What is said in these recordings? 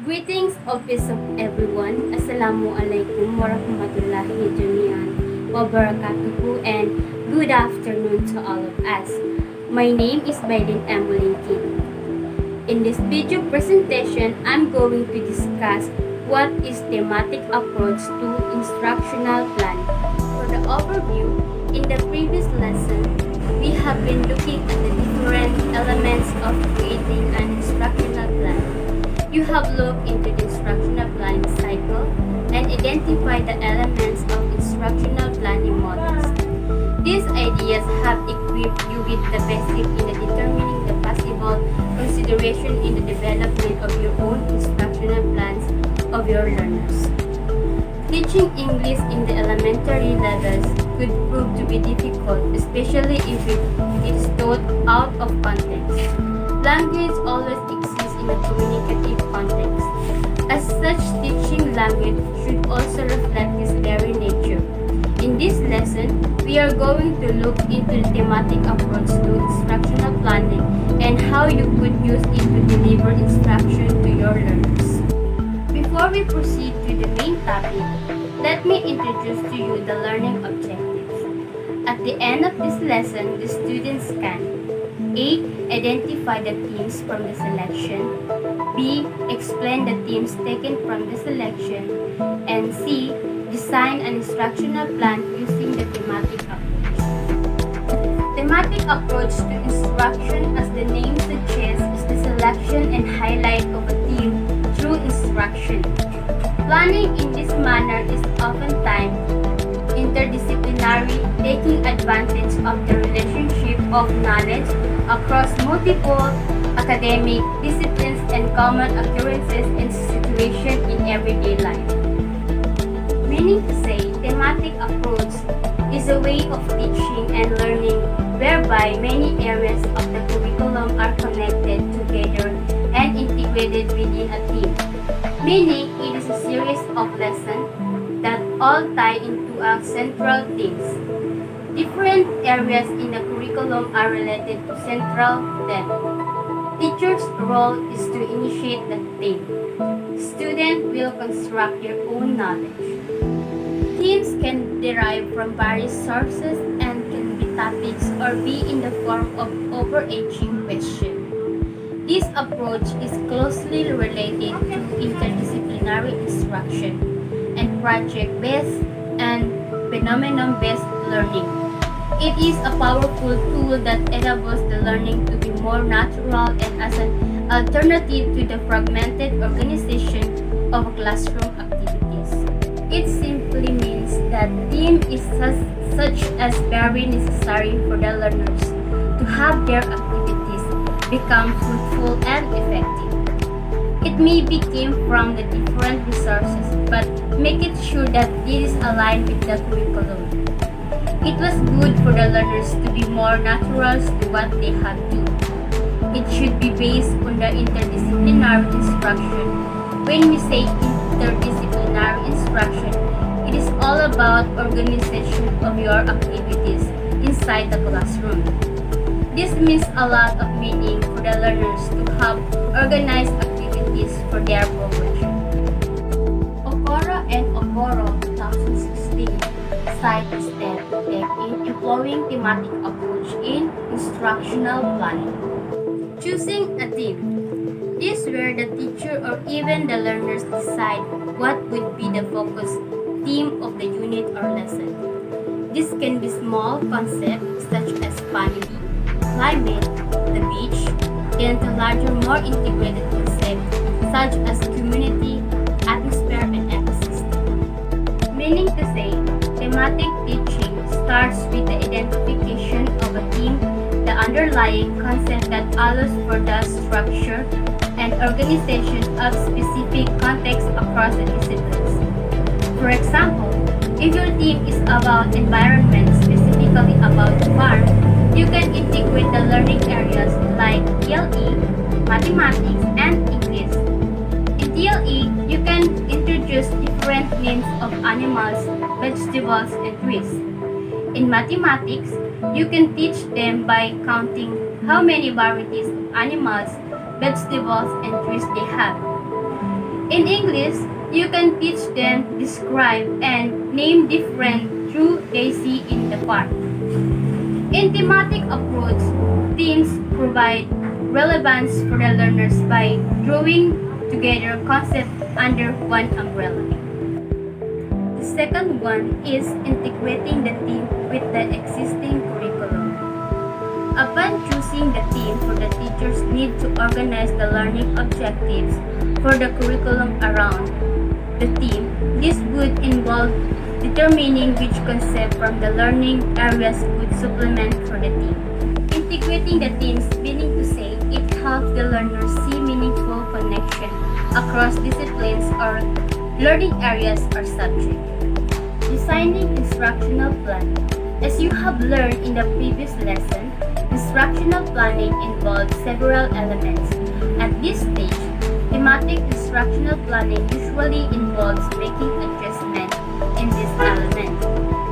Greetings of peace of everyone. Assalamualaikum warahmatullahi wabarakatuh and good afternoon to all of us. My name is Bailin Amulinki. In this video presentation, I'm going to discuss what is thematic approach to instructional plan. For the overview, in the previous lesson, we have been looking at the different elements of creating an instructional plan. You have looked into the instructional planning cycle and identified the elements of instructional planning models. These ideas have equipped you with the basic in determining the possible consideration in the development of your own instructional plans of your learners. Teaching English in the elementary levels could prove to be difficult, especially if it is taught out of context. Language always exists in a communicative context. As such, teaching language should also reflect this very nature. In this lesson, we are going to look into the thematic approach to instructional planning and how you could use it to deliver instruction to your learners. Before we proceed to the main topic, let me introduce to you the learning objectives. At the end of this lesson, the students can A. Identify the themes from the selection. B. Explain the themes taken from the selection. And C. Design an instructional plan using the thematic approach. Thematic approach to instruction, as the name suggests, is the selection and highlight of a theme through instruction. Planning in this manner is oftentimes interdisciplinary, taking advantage of the relationship of knowledge across multiple academic disciplines and common occurrences and situations in everyday life. Meaning to say, thematic approach is a way of teaching and learning whereby many areas of the curriculum are connected together and integrated within a theme. Meaning, it is a series of lessons that all tie into a central themes. Different areas in the curriculum are related to central them. Teacher's role is to initiate the theme. Students will construct their own knowledge. Themes can derive from various sources and can be topics or be in the form of overarching questions. This approach is closely related to interdisciplinary instruction and project-based and phenomenon-based learning. It is a powerful tool that enables the learning to be more natural and as an alternative to the fragmented organization of classroom activities. It simply means that theme is such as very necessary for the learners to have their activities become fruitful and effective. It may be came from the different resources, but make it sure that it is aligned with the curriculum. It was good for the learners to be more natural to what they had to. It should be based on the interdisciplinary instruction. When we say interdisciplinary instruction, it is all about organization of your activities inside the classroom. This means a lot of meaning for the learners to have organized activities for their progression. Okoro and Okoro 2016 cite the step in employing thematic approach in instructional planning. Choosing a theme. This is where the teacher or even the learners decide what would be the focus theme of the unit or lesson. This can be small concepts such as family, climate, the beach, then to larger, more integrated concepts such as community, atmosphere, and ecosystem. Meaning to say, thematic teaching starts with the identification of a theme, the underlying concept that allows for the structure and organization of specific contexts across the disciplines. For example, if your theme is about environment, specifically about the farm, you can integrate the learning areas like TLE, mathematics, and English. In TLE, you can introduce different names of animals, vegetables, and trees. In mathematics, you can teach them by counting how many varieties of animals, vegetables, and trees they have. In English, you can teach them, describe, and name different fruit they see in the park. In thematic approach, themes provide relevance for the learners by drawing together concepts under one umbrella. The second one is integrating the theme with the existing curriculum. Upon choosing the theme for the teachers need to organize the learning objectives for the curriculum around the theme. This would involve determining which concept from the learning areas would supplement for the theme. Integrating the themes meaning to say it helps the learners see meaningful connection across disciplines or learning areas or subjects. Designing instructional plan. As you have learned in the previous lesson, instructional planning involves several elements. At this stage, thematic instructional planning usually involves making adjustments in this element,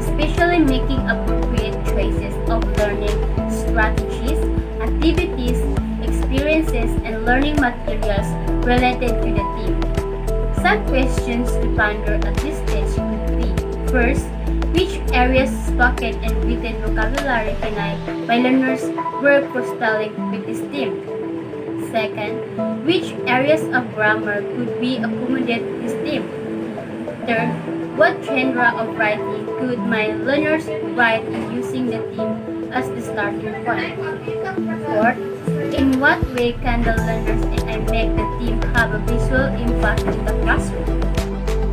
especially making appropriate choices of learning strategies, activities, experiences, and learning materials related to the theme. Some questions to ponder at this stage could be: first, which areas spoken and written vocabulary can my learners work for spelling with this theme? Second, which areas of grammar could be accommodated with this theme? Third, what genre of writing could my learners write using the theme as the starting point? Fourth, in what way can the learners and I make the theme have a visual impact in the classroom?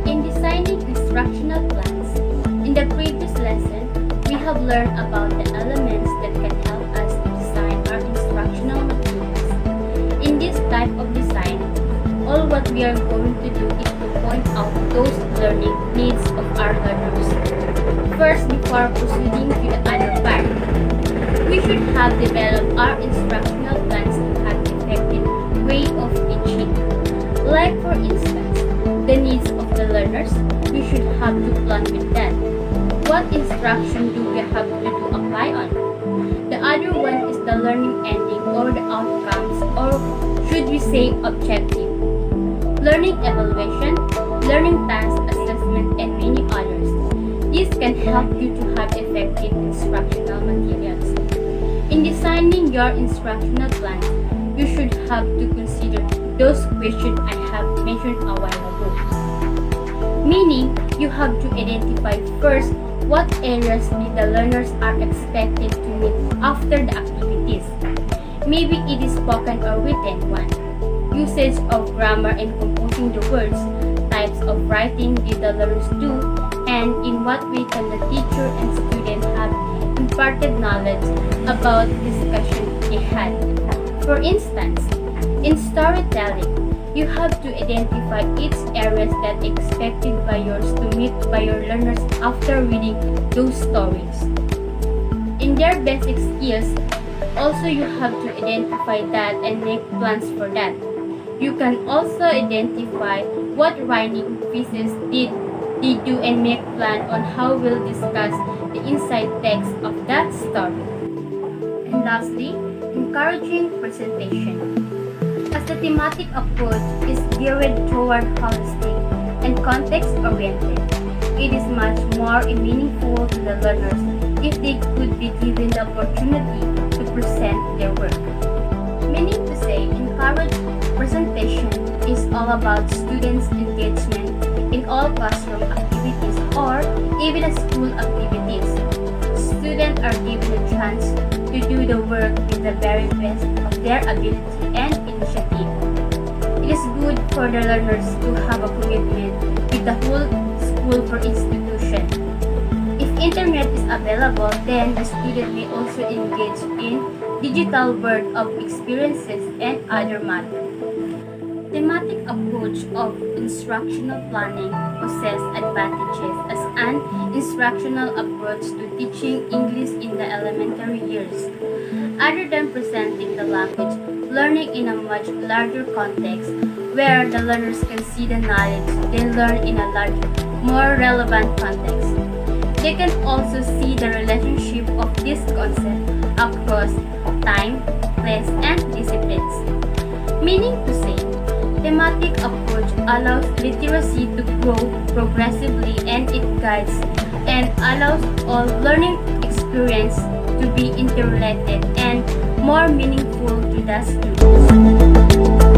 In designing instructional plans, in the previous lesson, we have learned about the elements that can help us to design our instructional materials. In this type of design, all what we are going to do is to point out those learning needs of our learners. First, before proceeding to the other part, we should have developed our instructional plans to have effective way of teaching. Like for instance, the needs of the learners, we should have to plan with that. What instruction do we have to apply on? The other one is the learning ending or the outcomes, or should we say objective. Learning evaluation, learning task assessment, and many others. This can help you to have effective instructional materials. In designing your instructional plan, you should have to consider those questions I have mentioned a while ago. Meaning, you have to identify first what areas the learners are expected to meet after the activities. Maybe it is spoken or written one. Usage of grammar and composing the words, types of writing did the learners do, and in what way can the teacher and student have imparted knowledge about discussion they had. For instance, in storytelling, You have to identify each areas that expected by yours to meet by your learners after reading those stories. In their basic skills, also you have to identify that and make plans for that. You can also identify what writing pieces did they do and make plan on how we'll discuss the inside text of that story. And lastly, encouraging presentation. As the thematic approach is geared toward holistic and context-oriented, it is much more meaningful to the learners if they could be given the opportunity to present their work. Meaning to say, encouraged presentation is all about students' engagement in all classroom activities or even school activities. Students are given a chance to do the work with the very best of their ability and initiative. It is good for the learners to have a commitment with the whole school for institution. If internet is available, then the student may also engage in digital world of experiences and other matters. Thematic approach of instructional planning possesses advantages as an instructional approach to teaching English in the elementary years. Other than presenting the language, learning in a much larger context where the learners can see the knowledge they learn in a larger, more relevant context. They can also see the relationship of this concept across time, place, and disciplines. Meaning to say, thematic approach allows literacy to grow progressively and it guides and allows all learning experience to be interrelated and more meaningful to the students.